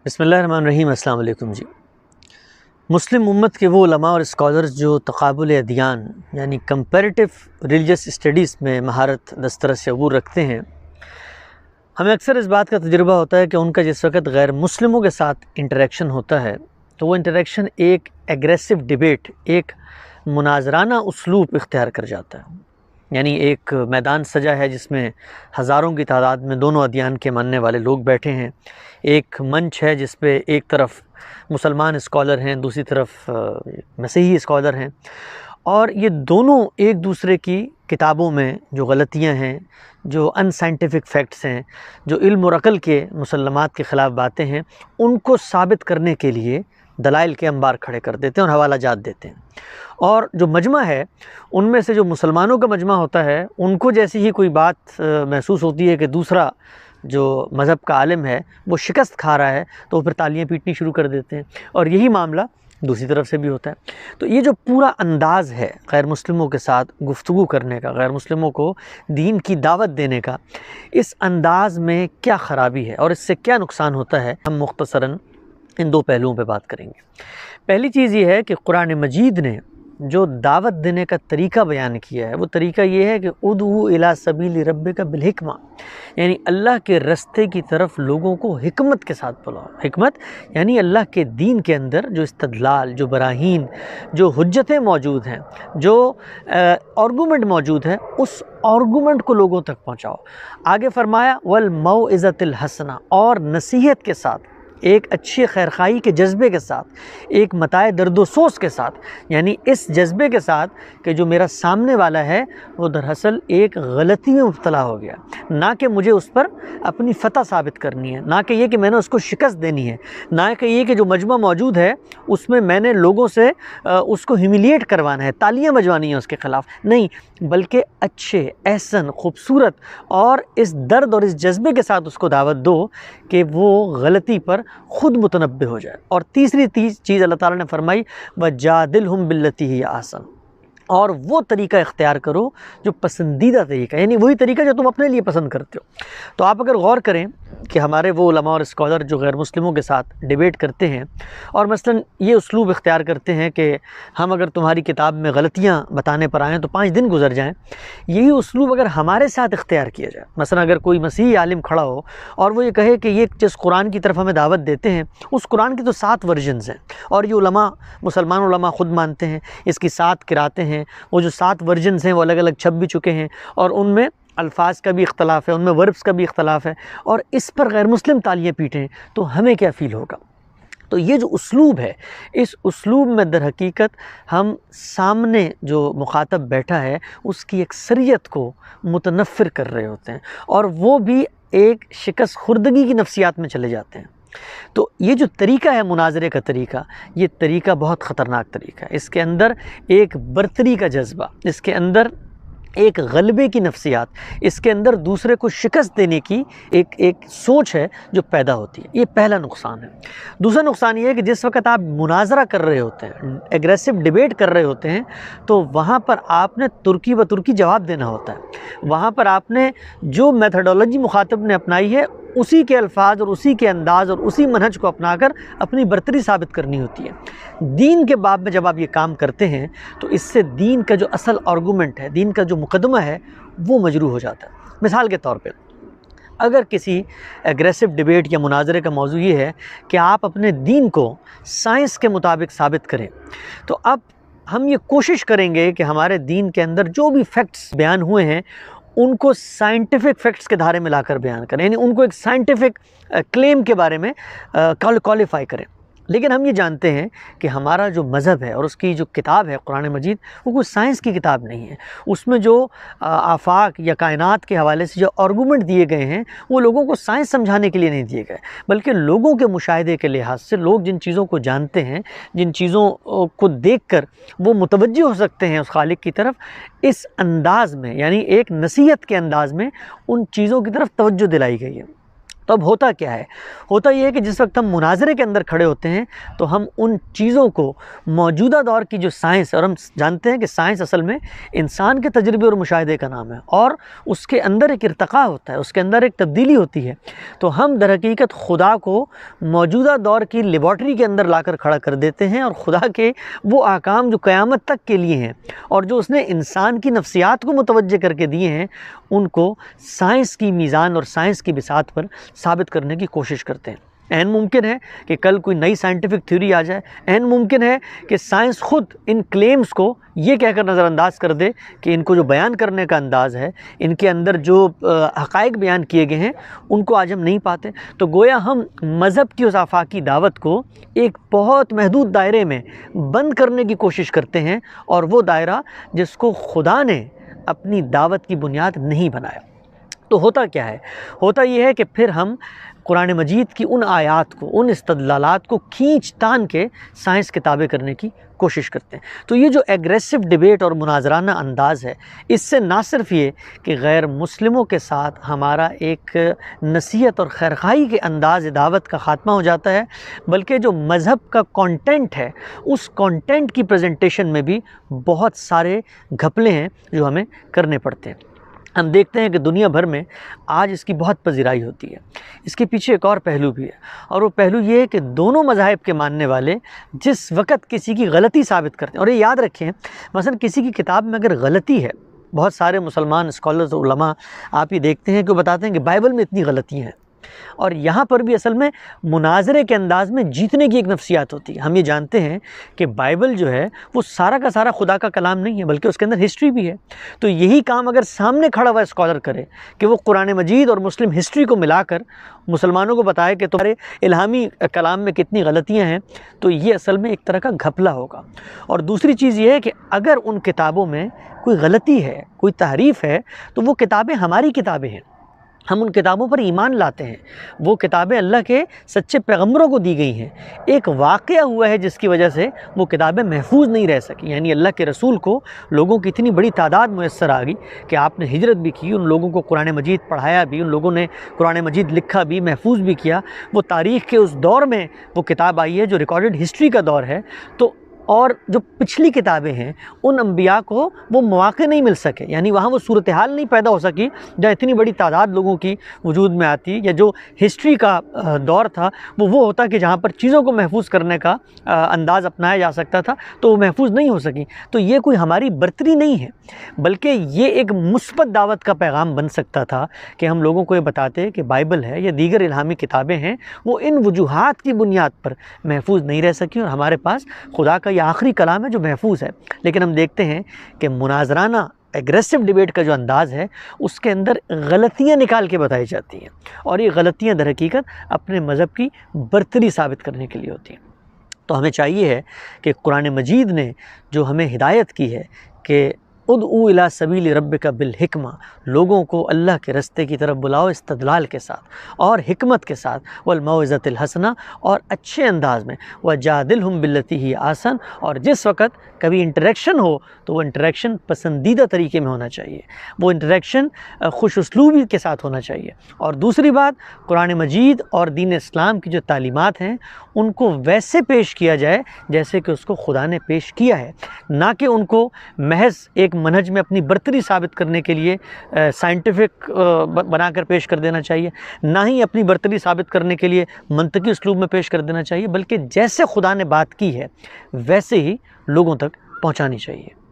बिस्मिल्लाहिर्रहमानिर्रहीम। अस्सलाम वालेकुम जी। मुस्लिम उम्मत के वो उलमा और स्कॉलर्स जो तक़ाबुल अदियान यानी कंपैरेटिव रिलीजियस स्टडीज़ में महारत दस्तरस अबूर रखते हैं, हमें अक्सर इस बात का तजुर्बा होता है कि उनका जिस वक़्त गैर मुस्लिमों के साथ इंटरेक्शन होता है तो वो इंटरेक्शन एक एग्रेसिव डिबेट, एक मुनाजराना उसलूब इख्तियार कर जाता है। यानी एक मैदान सजा है जिसमें हज़ारों की तादाद में दोनों अदियान के मानने वाले लोग बैठे हैं। एक मंच है जिस पे एक तरफ मुसलमान स्कॉलर हैं, दूसरी तरफ मसीही स्कॉलर हैं, और ये दोनों एक दूसरे की किताबों में जो गलतियां हैं, जो अनसाइंटिफिक फैक्ट्स हैं, जो इल्म और अक़ल के मुसल्लमात के ख़िलाफ़ बातें हैं, उनको साबित करने के लिए दलाइल के अंबार खड़े कर देते हैं और हवाला जात देते हैं। और जो मजमा है उनमें से जो मुसलमानों का मजमा होता है, उनको जैसी ही कोई बात महसूस होती है कि दूसरा जो मज़हब का आलिम है वो शिकस्त खा रहा है, तो फिर तालियां पीटनी शुरू कर देते हैं। और यही मामला दूसरी तरफ से भी होता है। तो ये जो पूरा अंदाज़ है गैर मुस्लिमों के साथ गुफ्तगू करने का, गैर मुस्लिमों को दीन की दावत देने का, इस अंदाज़ में क्या ख़राबी है और इससे क्या नुकसान होता है, हम मुख्तसरन इन दो पहलुओं पे बात करेंगे। पहली चीज़ ये है कि कुरान मजीद ने जो दावत देने का तरीका बयान किया है, वो तरीका ये है कि उदू इला सबील रब्बिका बिल हिकमा, यानी अल्लाह के रस्ते की तरफ लोगों को हिकमत के साथ बुलाओ। हिकमत यानी अल्लाह के दीन के अंदर जो इस्तदलाल, जो बराहीन, जो हुज्जतें मौजूद हैं, जो आर्गूमेंट मौजूद है, उस आर्गूमेंट को लोगों तक पहुँचाओ। आगे फरमाया वल मौइज़तिल हसना, और नसीहत के साथ, एक अच्छी खैरखाई के जज्बे के साथ, एक मताए दर्दोसोस के साथ, यानी इस जज्बे के साथ कि जो मेरा सामने वाला है वो दरअसल एक गलती में मुब्तला हो गया, ना कि मुझे उस पर अपनी फ़तह साबित करनी है, ना कि ये कि मैंने उसको शिकस्त देनी है, ना कि ये कि जो मजमा मौजूद है उसमें मैंने लोगों से उसको ह्यूमिलिएट करवाना है, तालियां बजवानी है उसके ख़िलाफ़, नहीं, बल्कि अच्छे, एहसन, खूबसूरत और इस दर्द और इस जज्बे के साथ उसको दावत दो कि वो गलती पर ख़ुद मुतनब्बे हो जाए। और तीसरी चीज़ अल्लाह ताला ने फरमाई वजादिलहुम बिल्लती हिय अहसन, और वो तरीका इख्तियार करो जो पसंदीदा तरीका, यानी वही तरीका जो तुम अपने लिए पसंद करते हो। तो आप अगर गौर करें कि हमारे वो उलमा और स्कॉलर जो गैर मुस्लिमों के साथ डिबेट करते हैं और मसलन ये उसलूब इख्तियार करते हैं कि हम अगर तुम्हारी किताब में गलतियाँ बताने पर आएँ तो 5 दिन गुजर जाएँ, यही उसलूब अगर हमारे साथ इख्तियार किया जाए, मसलन अगर कोई मसीही आलिम खड़ा हो और वो ये कहे कि ये जिस कुरान की तरफ हमें दावत देते हैं उस कुरान की तो 7 वर्जन्स हैं, और ये उलमा, मुसलमान उलमा ख़ुद मानते हैं इसकी 7 किरातें हैं, वो जो 7 वर्जन्स हैं वो अलग अलग छप भी चुके हैं, और उनमें अल्फाज का भी इख्तलाफ है, उनमें वर्ब्स का भी इख्तलाफ है, और इस पर गैर मुस्लिम तालियां पीटें तो हमें क्या फ़ील होगा। तो ये जो उसलूब है, इस उसलूब में दर हकीकत हम सामने जो मुखातब बैठा है उसकी अक्सरियत को मुतनफ़िर कर रहे होते हैं, और वो भी एक शिकस्त खुर्दगी की नफ्सियात में चले जाते हैं। तो ये जो तरीका है मुनाजरे का तरीका, ये तरीका बहुत ख़तरनाक तरीका है। इसके अंदर एक बर्तरी का जज्बा, इसके अंदर एक गलबे की नफ्सियात, इसके अंदर दूसरे को शिकस्त देने की एक सोच है जो पैदा होती है। ये पहला नुकसान है। दूसरा नुकसान ये है कि जिस वक्त आप मुनाजरा कर रहे होते हैं, एग्रेसिव डिबेट कर रहे होते हैं, तो वहाँ पर आपने तुर्की ब तुर्की जवाब देना होता है। वहाँ पर आपने जो मेथडोलॉजी मुखातब ने अपनाई है उसी के अल्फाज और उसी के अंदाज़ और उसी मनहज को अपनाकर अपनी बर्तरी साबित करनी होती है। दीन के बाब में जब आप ये काम करते हैं तो इससे दीन का जो असल आर्गूमेंट है, दीन का जो मुकदमा है, वो मजरूह हो जाता है। मिसाल के तौर पे अगर किसी एग्रेसिव डिबेट या मुनाजरे का मौजू ये है कि आप अपने दीन को साइंस के मुताबिक साबित करें, तो अब हम ये कोशिश करेंगे कि हमारे दीन के अंदर जो भी फैक्ट्स बयान हुए हैं उनको साइंटिफिक फैक्ट्स के धारे में लाकर बयान करें, यानी उनको एक साइंटिफिक क्लेम के बारे में क्वालिफाई करें। लेकिन हम ये जानते हैं कि हमारा जो मज़हब है और उसकी जो किताब है कुरान मजीद, वो कोई साइंस की किताब नहीं है। उसमें जो आफाक या कायनात के हवाले से जो आर्गूमेंट दिए गए हैं वो लोगों को साइंस समझाने के लिए नहीं दिए गए, बल्कि लोगों के मुशाहिदे के लिहाज से लोग जिन चीज़ों को जानते हैं, जिन चीज़ों को देख कर वो मुतवज्जे हो सकते हैं उस खालिक की तरफ, इस अंदाज़ में, यानी एक नसीहत के अंदाज़ में उन चीज़ों की तरफ तवज्जो दिलाई गई है। تو اب ہوتا کیا ہے؟ ہوتا یہ ہے کہ جس وقت ہم مناظرے کے اندر کھڑے ہوتے ہیں تو ہم ان چیزوں کو موجودہ دور کی جو سائنس ہے، اور ہم جانتے ہیں کہ سائنس اصل میں انسان کے تجربے اور مشاہدے کا نام ہے، اور اس کے اندر ایک ارتقاء ہوتا ہے، اس کے اندر ایک تبدیلی ہوتی ہے، تو ہم در حقیقت خدا کو موجودہ دور کی لیبارٹری کے اندر لا کر کھڑا کر دیتے ہیں، اور خدا کے وہ احکام جو قیامت تک کے لیے ہیں اور جو اس نے انسان کی نفسیات کو متوجہ کر کے دیے ہیں، ان کو سائنس کی میزان اور سائنس کی بساط پر ثابت کرنے کی کوشش کرتے ہیں۔ عین ممکن ہے کہ کل کوئی نئی سائنٹیفک تھیوری آ جائے، عین ممکن ہے کہ سائنس خود ان کلیمز کو یہ کہہ کر نظر انداز کر دے کہ ان کو جو بیان کرنے کا انداز ہے، ان کے اندر جو حقائق بیان کیے گئے ہیں، ان کو آج ہم نہیں پاتے۔ تو گویا ہم مذہب کی اس آفاقی دعوت کو ایک بہت محدود دائرے میں بند کرنے کی کوشش کرتے ہیں، اور وہ دائرہ جس کو خدا نے اپنی دعوت کی بنیاد نہیں بنایا۔ تو ہوتا کیا ہے؟ ہوتا یہ ہے کہ پھر ہم قرآن مجید کی ان آیات کو، ان استدلالات کو کھینچ تان کے سائنس کے تابع کرنے کی کوشش کرتے ہیں۔ تو یہ جو ایگریسو ڈیبیٹ اور مناظرانہ انداز ہے، اس سے نہ صرف یہ کہ غیر مسلموں کے ساتھ ہمارا ایک نصیحت اور خیرخواہی کے انداز دعوت کا خاتمہ ہو جاتا ہے، بلکہ جو مذہب کا کانٹینٹ ہے، اس کانٹینٹ کی پریزنٹیشن میں بھی بہت سارے گھپلے ہیں جو ہمیں کرنے پڑتے ہیں۔ ہم دیکھتے ہیں کہ دنیا بھر میں آج اس کی بہت پذیرائی ہوتی ہے۔ اس کے پیچھے ایک اور پہلو بھی ہے، اور وہ پہلو یہ ہے کہ دونوں مذاہب کے ماننے والے جس وقت کسی کی غلطی ثابت کرتے ہیں، اور یہ یاد رکھیں مثلا کسی کی کتاب میں اگر غلطی ہے، بہت سارے مسلمان اسکالرز اور علماء آپ یہ دیکھتے ہیں کہ وہ بتاتے ہیں کہ بائبل میں اتنی غلطیاں ہیں، اور یہاں پر بھی اصل میں مناظرے کے انداز میں جیتنے کی ایک نفسیات ہوتی ہے۔ ہم یہ جانتے ہیں کہ بائبل جو ہے وہ سارا کا سارا خدا کا کلام نہیں ہے، بلکہ اس کے اندر ہسٹری بھی ہے۔ تو یہی کام اگر سامنے کھڑا ہوا اسکالر کرے کہ وہ قرآن مجید اور مسلم ہسٹری کو ملا کر مسلمانوں کو بتائے کہ تمہارے الہامی کلام میں کتنی غلطیاں ہیں، تو یہ اصل میں ایک طرح کا گھپلا ہوگا۔ اور دوسری چیز یہ ہے کہ اگر ان کتابوں میں کوئی غلطی ہے، کوئی تحریف ہے، تو وہ کتابیں ہماری کتابیں ہیں، ہم ان کتابوں پر ایمان لاتے ہیں، وہ کتابیں اللہ کے سچے پیغمبروں کو دی گئی ہیں۔ ایک واقعہ ہوا ہے جس کی وجہ سے وہ کتابیں محفوظ نہیں رہ سکیں، یعنی اللہ کے رسول کو لوگوں کی اتنی بڑی تعداد میسر آ گئی کہ آپ نے ہجرت بھی کی، ان لوگوں کو قرآن مجید پڑھایا بھی، ان لوگوں نے قرآن مجید لکھا بھی، محفوظ بھی کیا۔ وہ تاریخ کے اس دور میں وہ کتاب آئی ہے جو ریکارڈڈ ہسٹری کا دور ہے، تو اور جو پچھلی کتابیں ہیں ان انبیاء کو وہ مواقع نہیں مل سکے، یعنی وہاں وہ صورتحال نہیں پیدا ہو سکی جہاں اتنی بڑی تعداد لوگوں کی وجود میں آتی، یا جو ہسٹری کا دور تھا وہ ہوتا کہ جہاں پر چیزوں کو محفوظ کرنے کا انداز اپنایا جا سکتا تھا، تو وہ محفوظ نہیں ہو سکی۔ تو یہ کوئی ہماری برتری نہیں ہے، بلکہ یہ ایک مثبت دعوت کا پیغام بن سکتا تھا کہ ہم لوگوں کو یہ بتاتے کہ بائبل ہے یا دیگر الہامی کتابیں ہیں، وہ ان وجوہات کی بنیاد پر محفوظ نہیں رہ سکی، اور ہمارے پاس خدا کا یہ آخری کلام ہے جو محفوظ ہے۔ لیکن ہم دیکھتے ہیں کہ مناظرانہ ایگریسو ڈیبیٹ کا جو انداز ہے اس کے اندر غلطیاں نکال کے بتائی جاتی ہیں، اور یہ غلطیاں در حقیقت اپنے مذہب کی برتری ثابت کرنے کے لیے ہوتی ہیں۔ تو ہمیں چاہیے ہے کہ قرآن مجید نے جو ہمیں ہدایت کی ہے کہ ادعو الی سبیل ربک بالحکمہ، لوگوں کو اللہ کے رستے کی طرف بلاؤ استدلال کے ساتھ اور حکمت کے ساتھ، والموعظۃ الحسنہ، اور اچھے انداز میں، وجادلہم باللتی ہی احسن، اور جس وقت کبھی انٹریکشن ہو تو وہ انٹریکشن پسندیدہ طریقے میں ہونا چاہیے، وہ انٹریکشن خوش اسلوبی کے ساتھ ہونا چاہیے۔ اور دوسری بات، قرآن مجید اور دین اسلام کی جو تعلیمات ہیں ان کو ویسے پیش کیا جائے جیسے کہ اس کو خدا نے پیش کیا ہے، نہ کہ ان کو محض ایک منہج میں اپنی برتری ثابت کرنے کے لیے سائنٹیفک بنا کر پیش کر دینا چاہیے، نہ ہی اپنی برتری ثابت کرنے کے لیے منطقی اسلوب میں پیش کر دینا چاہیے، بلکہ جیسے خدا نے بات کی ہے ویسے ہی لوگوں تک پہنچانی چاہیے۔